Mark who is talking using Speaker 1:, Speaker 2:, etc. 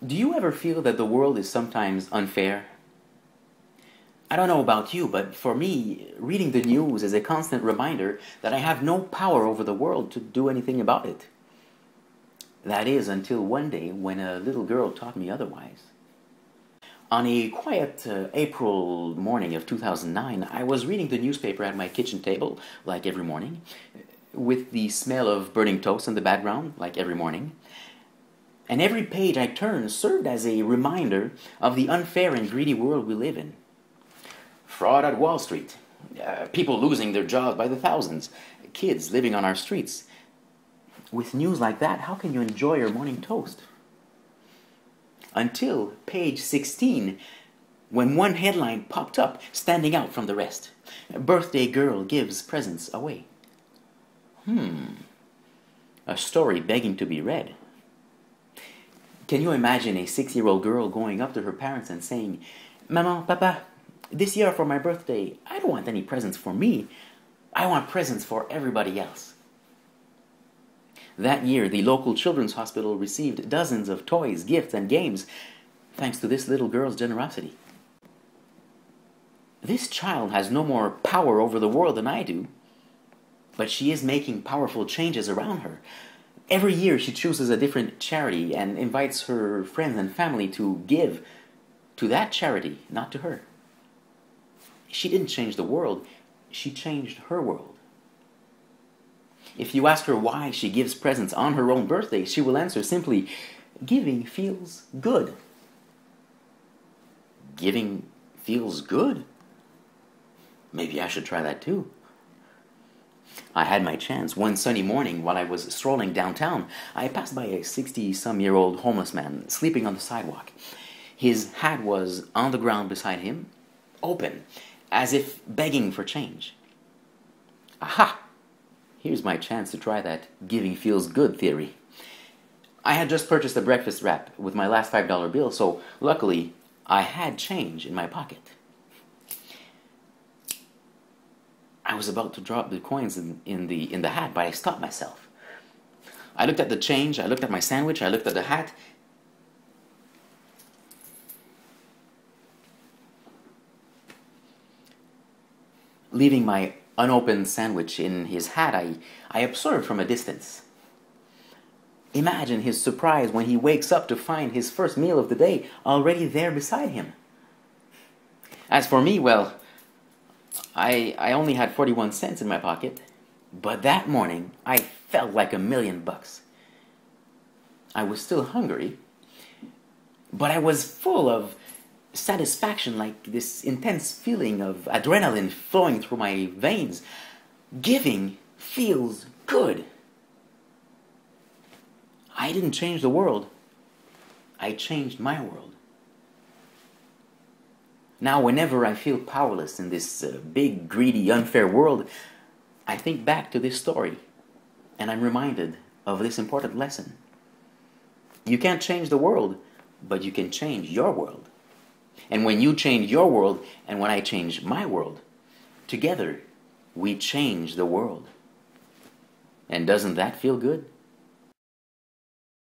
Speaker 1: Do you ever feel that the world is sometimes unfair? I don't know about you, but for me, reading the news is a constant reminder that I have no power over the world to do anything about it. That is, until one day when a little girl taught me otherwise. On a quiet April morning of 2009, I was reading the newspaper at my kitchen table, like every morning, with the smell of burning toast in the background, like every morning. And every page I turned served as a reminder of the unfair and greedy world we live in. Fraud at Wall Street, people losing their jobs by the thousands, kids living on our streets. With news like that, how can you enjoy your morning toast? Until page 16, when one headline popped up, standing out from the rest. Birthday girl gives presents away. A story begging to be read. Can you imagine a 6-year-old girl going up to her parents and saying, "Maman, Papa, this year for my birthday, I don't want any presents for me. I want presents for everybody else." That year, the local children's hospital received dozens of toys, gifts, and games, thanks to this little girl's generosity. This child has no more power over the world than I do, but she is making powerful changes around her. Every year she chooses a different charity and invites her friends and family to give to that charity, not to her. She didn't change the world, she changed her world. If you ask her why she gives presents on her own birthday, she will answer simply, "Giving feels good." Giving feels good? Maybe I should try that too. I had my chance. One sunny morning, while I was strolling downtown, I passed by a 60-some-year-old homeless man sleeping on the sidewalk. His hat was on the ground beside him, open, as if begging for change. Aha! Here's my chance to try that giving feels good theory. I had just purchased a breakfast wrap with my last $5 bill, so luckily I had change in my pocket. I was about to drop the coins in the hat, but I stopped myself. I looked at the change, I looked at my sandwich, I looked at the hat. Leaving my unopened sandwich in his hat, I observed from a distance. Imagine his surprise when he wakes up to find his first meal of the day already there beside him. As for me, well, I only had 41 cents in my pocket, but that morning I felt like $1,000,000. I was still hungry, but I was full of satisfaction, like this intense feeling of adrenaline flowing through my veins. Giving feels good. I didn't change the world, I changed my world. Now, whenever I feel powerless in this big, greedy, unfair world, I think back to this story, and I'm reminded of this important lesson. You can't change the world, but you can change your world. And when you change your world, and when I change my world, together we change the world. And doesn't that feel good?